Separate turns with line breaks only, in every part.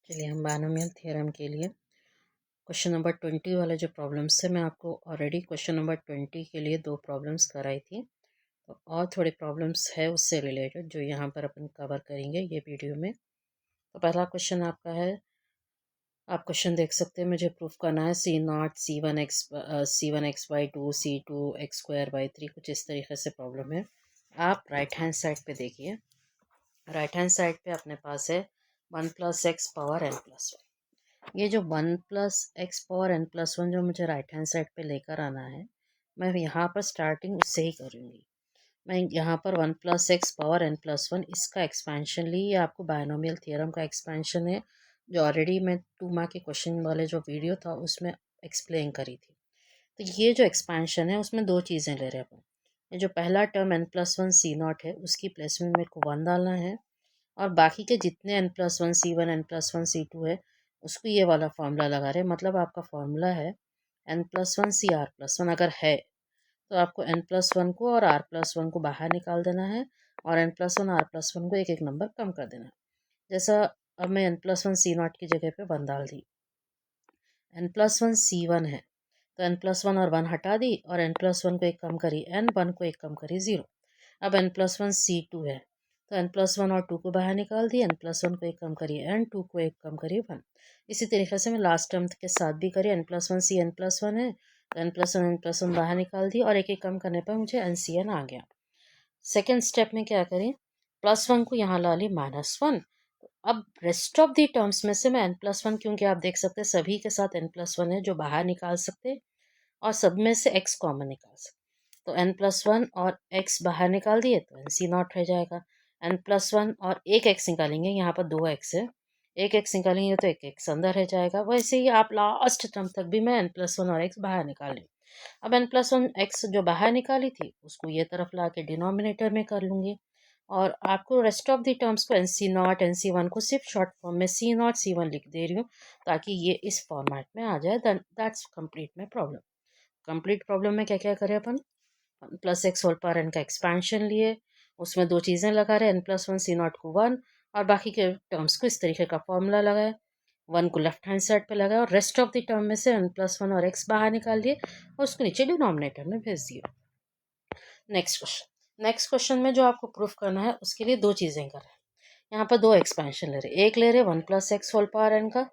चलिए हम binomial theorem के लिए क्वेश्चन नंबर 20 वाले जो प्रॉब्लम्स थे, मैं आपको ऑलरेडी क्वेश्चन नंबर 20 के लिए 2 प्रॉब्लम्स कराई थी। तो और थोड़े प्रॉब्लम्स है उससे रिलेटेड जो यहाँ पर अपन कवर करेंगे ये वीडियो में। तो पहला क्वेश्चन आपका है, आप क्वेश्चन देख सकते हैं, मुझे प्रूफ करना है C0 C1x/2 C2x² 3, कुछ इस तरीके से प्रॉब्लम है। आप राइट हैंड साइड पे देखिए, राइट हैंड साइड पे अपने पास है 1 + x पावर n+1। ये जो 1 + x पावर n+1 जो मुझे राइट हैंड साइड पे लेकर आना है, मैं यहाँ पर स्टार्टिंग उससे ही करूँगी। मैं यहाँ पर 1 + x पावर n+1 इसका एक्सपेंशन ली। ये आपको बायनोमियल थ्योरम का एक्सपेंशन है, जो ऑलरेडी मैं 2 मार्क के क्वेश्चन वाले जो वीडियो था उसमें एक्सप्लेन करी थी। तो ये जो एक्सपेंशन है उसमें 2 चीज़ें ले रहे हैं अपन। ये जो पहला टर्म n+1 C0 है उसकी प्लेस में मेरे को 1 डालना है, और बाकी के जितने n+1 C1 n+1 C2 है उसको ये वाला फार्मूला लगा रहे हैं। मतलब आपका फार्मूला है n+1 CR+1। अगर है तो आपको n+1 को और R+1 को बाहर निकाल देना है, और n+1 R+1 को एक एक नंबर कम कर देना है। जैसा अब मैं n+1 C0 की जगह पे 1 डाल दी, n+1 C1 है तो n+1 और 1 हटा दी, और n+1 को एक कम करी n, 1 को एक कम करी 0। अब n+1 C2 है तो n+1 और 2 को बाहर निकाल दी, n+1 को एक कम करिए n, 2 को एक कम करिए 1। इसी तरीके से मैं लास्ट टर्म के साथ भी करिए, n+1 C n+1 है तो n+1 बाहर निकाल दी, और एक एक कम करने पर मुझे NCN आ गया। सेकेंड स्टेप में क्या करें, +1 को यहाँ ला ली -1। अब रेस्ट ऑफ दी टर्म्स में से मैं n+1, क्योंकि आप देख सकते हैं सभी के साथ n+1 है जो बाहर निकाल सकते, और सब में से x कॉमन निकाल सकते। तो n+1 और x बाहर निकाल दिए तो NC0 रह जाएगा। n+1 और एक x निकालेंगे, यहाँ पर 2x है, एक x निकालेंगे तो एक x अंदर रह जाएगा। वैसे ही आप लास्ट टर्म तक भी मैं n+1 और x बाहर निकाल लूँ। अब n+1 x जो बाहर निकाली थी उसको ये तरफ ला के डिनोमिनेटर में कर लूँगी, और आपको रेस्ट ऑफ दी टर्म्स को NC0 NC1 को सिर्फ शॉर्ट फॉर्म में C0 C1 लिख दे रही हूँ, ताकि ये इस फॉर्मेट में आ जाए। That's complete my problem. Complete problem में क्या क्या करें अपन, +x होल पावर n का एक्सपेंशन लिए, उसमें 2 चीज़ें लगा रहे, n+1 C0 को 1, और बाकी के टर्म्स को इस तरीके का फॉर्मूला लगाए, 1 को लेफ्ट हैंड साइड पे लगाया, और रेस्ट ऑफ द टर्म में से n+1 और x बाहर निकाल दिए और उसको नीचे डिनोमिनेटर में भेज दिया। नेक्स्ट क्वेश्चन में जो आपको प्रूफ करना है उसके लिए 2 चीज़ें कर रहे हैं। यहाँ पर 2 एक्सपेंशन ले रहे, एक ले रहे 1 + x होल पावर n का,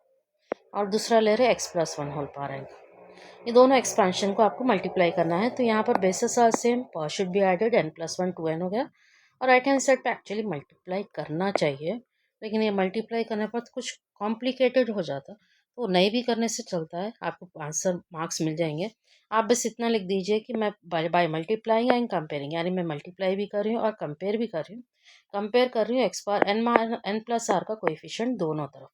और दूसरा ले रहे x + 1 होल पावर n का। ये दोनों एक्सपेंशन को आपको मल्टीप्लाई करना है। तो यहाँ पर basis are same, power should be added, n+1 2n हो गया, और राइट हैंड साइड पे एक्चुअली मल्टीप्लाई करना चाहिए, लेकिन ये मल्टीप्लाई करने पर तो कुछ कॉम्प्लिकेटेड हो जाता, तो नहीं भी करने से चलता है, आपको आंसर मार्क्स मिल जाएंगे। आप बस इतना लिख दीजिए कि मैं बाय मल्टीप्लाइंग एंड कंपेयरिंग, यानी मैं मल्टीप्लाई भी कर रही हूँ और कंपेयर भी कर रही हूँ। कंपेयर कर रही हूँ x पावर n+r का कोएफिशिएंट दोनों तरफ।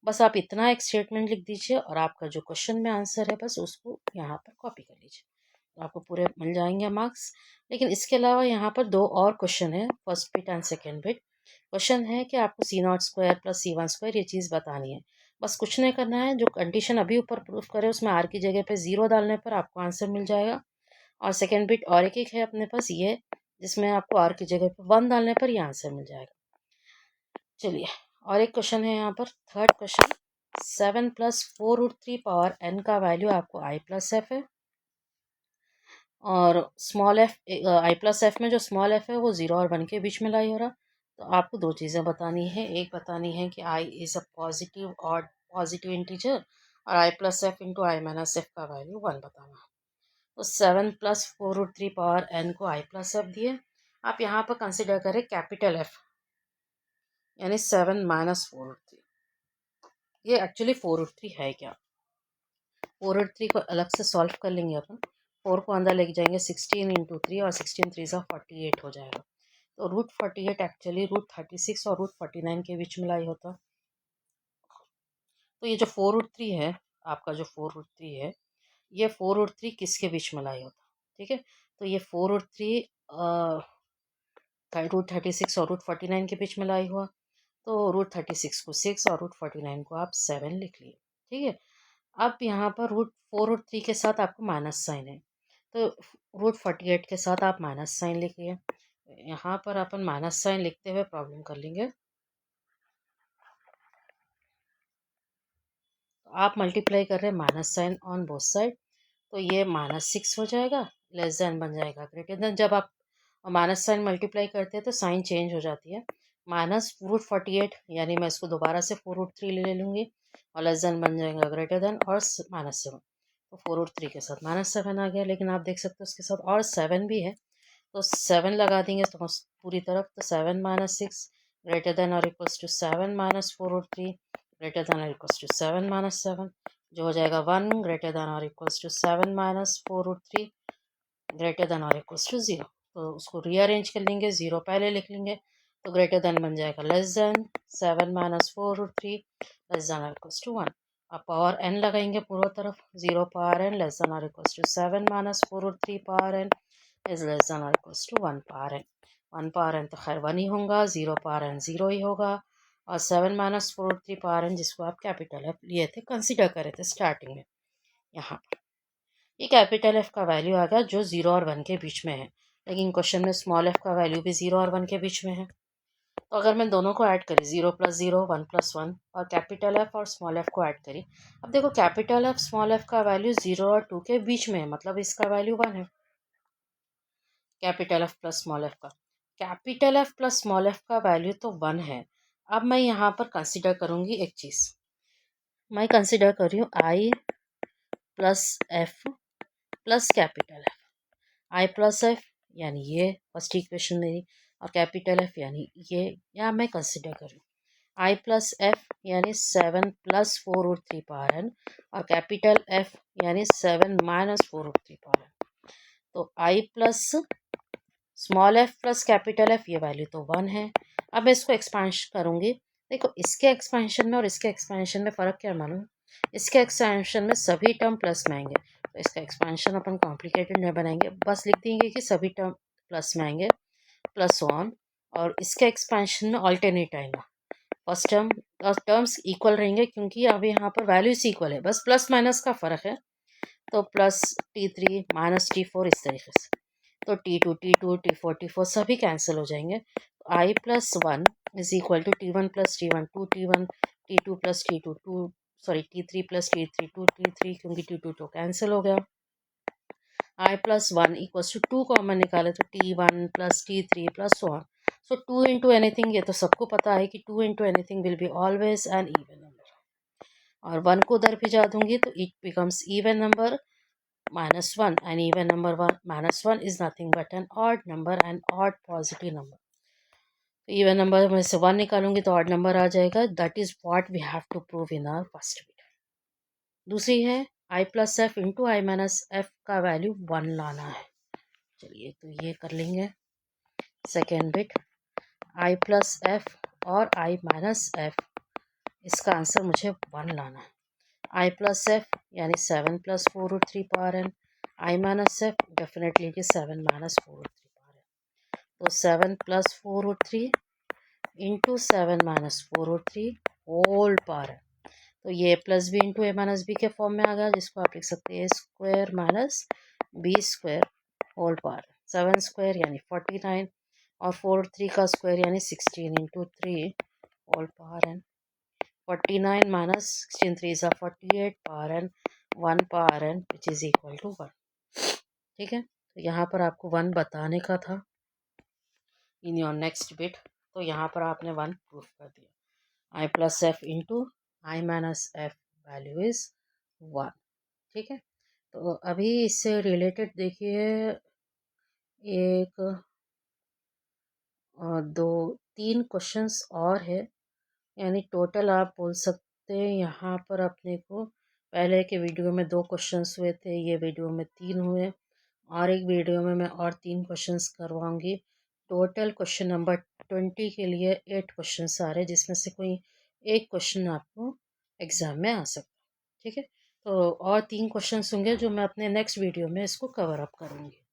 बस आप इतना एक स्टेटमेंट लिख दीजिए, और आपका जो क्वेश्चन में आंसर है बस उसको यहाँ पर कॉपी कर लीजिए, तो आपको पूरे मिल जाएंगे मार्क्स। लेकिन इसके अलावा यहाँ पर 2 और क्वेश्चन है, first bit and second bit. Question है कि आपको C0² + C1² ये चीज़ बतानी है। बस कुछ नहीं करना है, जो कंडीशन अभी ऊपर प्रूफ करे उसमें r की जगह पे 0 डालने पर आपको आंसर मिल जाएगा। और सेकेंड बिट और एक है अपने पास ये, जिसमें आपको r की जगह पे 1 डालने पर ये आंसर मिल जाएगा। चलिए, और एक क्वेश्चन है यहाँ पर, थर्ड क्वेश्चन, 7 + 4√3 पावर n का वैल्यू आपको i + f है, और स्मॉल f, i + f में जो स्मॉल f है वो 0 और 1 के बीच में लाई हो रहा। तो आपको 2 चीज़ें बतानी है, एक बतानी है कि i is a positive integer, और i + f into i - f का वैल्यू 1 बताना। तो 7 + 4√3 पावर n को i + f दिए। आप यहाँ पर कंसिडर करें कैपिटल F, यानी 7 - 4√3। ये एक्चुअली 4√3 है क्या, 4√3 को अलग से सॉल्व कर लेंगे अपन। 4 को अंदर लेके जाएंगे, 16 × 3, और 16 3 48 हो जाएगा। तो √48 एक्चुअली √36 और √49 के बीच में लाई होता। तो ये जो 4√3 है, आपका जो 4√3 है, ये 4√3 किसके बीच में लाई होता, ठीक है। तो ये 4√3 √36 और √49 के बीच में लाई हुआ, तो √36 को 6 और √49 को आप 7 लिख लिए, ठीक है। अब यहाँ पर √4√3 के साथ आपको माइनस साइन है, तो √48 के साथ आप माइनस साइन लिखिए। यहाँ पर अपन माइनस साइन लिखते हुए प्रॉब्लम कर लेंगे। आप मल्टीप्लाई कर रहे हैं minus sign on both side, तो ये -6 हो जाएगा, लेस देन बन जाएगा ग्रेटर देन। जब आप माइनस साइन मल्टीप्लाई करते हैं तो साइन चेंज हो जाती है। -4√48 यानी मैं इसको दोबारा से 4√3 ले लूँगी और लेस देन बन जाएगा ग्रेटर देन और -7। तो 4√3 के साथ -7 आ गया, लेकिन आप देख सकते हो उसके साथ और 7 भी है, तो 7 लगा देंगे तो पूरी तरफ, तो 7 - 6 ग्रेटर देन और इक्वल्स टू 7 - 4√3 ग्रेटर देन और इक्वल्स टू 7 - 7, जो हो जाएगा 1 ग्रेटर देन और इक्वल्स टू 7 - 4√3 ग्रेटर देन और इक्वल्स टू 0। तो उसको रीअरेंज कर लेंगे, 0 पहले लिख लेंगे, तो ग्रेटर देन बन जाएगा लेस देन 7 - 4√3 लेस देन और इक्वल्स टू 1। अब पावर n लगाएंगे पूरा तरफ, 0 पावर n लेस देन और equals to 7 - 4√3 power n is less than और equals to 1 power n। 1 power n तो खैर 1 ही होगा, 0 पावर n 0 ही होगा, और 7 - 4√3 पावर n जिसको आप कैपिटल एफ लिए थे, कंसिडर करे थे स्टार्टिंग में, यहाँ पर ये कैपिटल एफ का वैल्यू आ गया जो 0 और 1 के बीच में है, लेकिन क्वेश्चन में स्मॉल एफ का वैल्यू भी 0 और 1 के बीच में है। तो अगर मैं दोनों को ऐड करी, 0 + 0 1 + 1, और कैपिटल एफ और स्मॉल एफ को ऐड करी, अब देखो कैपिटल एफ स्मॉल एफ का वैल्यू 0 और 2 के बीच में है, मतलब इसका वैल्यू 1 है। Capital F plus small F का, capital F plus small F का वैल्यू तो 1 है। अब मैं यहाँ पर कंसिडर करूँगी एक चीज़, मैं कंसिडर कर रही हूँ I plus F plus capital F. I plus F यानी ये फर्स्ट इक्वेशन मेरी, और कैपिटल एफ यानी ये, या मैं कंसिडर कर रही हूँ आई प्लस एफ यानी 7 + 4√3 पावर n, और कैपिटल एफ यानी 7 - 4√3 पावर n। तो I plus small F plus capital F, ये वैल्यू तो 1 है। अब मैं इसको एक्सपेंशन करूँगी, देखो इसके एक्सपेंशन में और इसके एक्सपेंशन में फ़र्क क्या मालूम, इसके एक्सपेंशन में सभी टर्म प्लस में आएंगे, तो इसका एक्सपेंशन अपन कॉम्प्लिकेटेड नहीं बनाएंगे, बस लिख देंगे कि सभी टर्म प्लस में आएंगे, +1, और इसके एक्सपेंशन में ऑल्टरनेट आएगा, फर्स्ट टर्म और टर्म्स इक्वल रहेंगे, क्योंकि अब यहाँ पर वैल्यूज इक्वल है, बस प्लस माइनस का फ़र्क है, तो +T3 - T4 इस तरीके से, तो T2 T2 T4 T4 सभी कैंसिल हो जाएंगे, तो I + 1 is equal to T1 + T1 2T1 T2 + T2 2, sorry T3 + T3 2T3, क्योंकि T2 तो कैंसिल हो गया। I + 1 = 2 कॉमन निकाले तो T1 + T3 + so on। So 2 into anything, ये तो सबको पता है कि 2 into anything will be always an even number, और 1 को उधर भिजा दूंगी तो it becomes even number -1, and even number -1 is nothing but an odd number, an odd positive number। तो इवन नंबर में से 1 निकालूंगी तो ऑड नंबर आ जाएगा, that is what we have to prove in our first video. दूसरी है I + F × I - F का वैल्यू 1 लाना है, चलिए तो ये कर लेंगे। सेकेंड बिट I + F और I - F, इसका आंसर मुझे 1 लाना है। I + F यानी 7 + 4√3 power n, I - F definitely कि 7 - 4√3 पावर n, तो 7 + 4√3 × 7 - 4√3 होल पावर n, तो ये +b × a - b के फॉर्म में आ गया, जिसको आप लिख सकते हैं a² - b² whole power. 7 square यानी 49, और 4√3 का स्क्वायर यानी 16 × 3 whole power n। 49 - 16 3 is 48 power n, 1 power n which is equal to 1। ठीक है, तो यहाँ पर आपको 1 बताने का था इन योर नेक्स्ट बिट, तो यहाँ पर आपने 1 प्रूफ कर दिया। I + F × I - F value is 1। ठीक है, तो अभी इससे रिलेटेड देखिए, एक 2-3 क्वेश्चंस और है, यानी टोटल आप बोल सकते हैं यहाँ पर अपने को पहले के वीडियो में 2 क्वेश्चंस हुए थे, ये वीडियो में 3 हुए, और एक वीडियो में मैं और 3 क्वेश्चंस करवाऊंगी। टोटल क्वेश्चन नंबर 20 के लिए 8 क्वेश्चंस आ रहे हैं, जिसमें से कोई एक क्वेश्चन आपको एग्ज़ाम में आ सकता है। ठीक है, तो और 3 क्वेश्चंस होंगे जो मैं अपने नेक्स्ट वीडियो में इसको कवर अप करूँगी।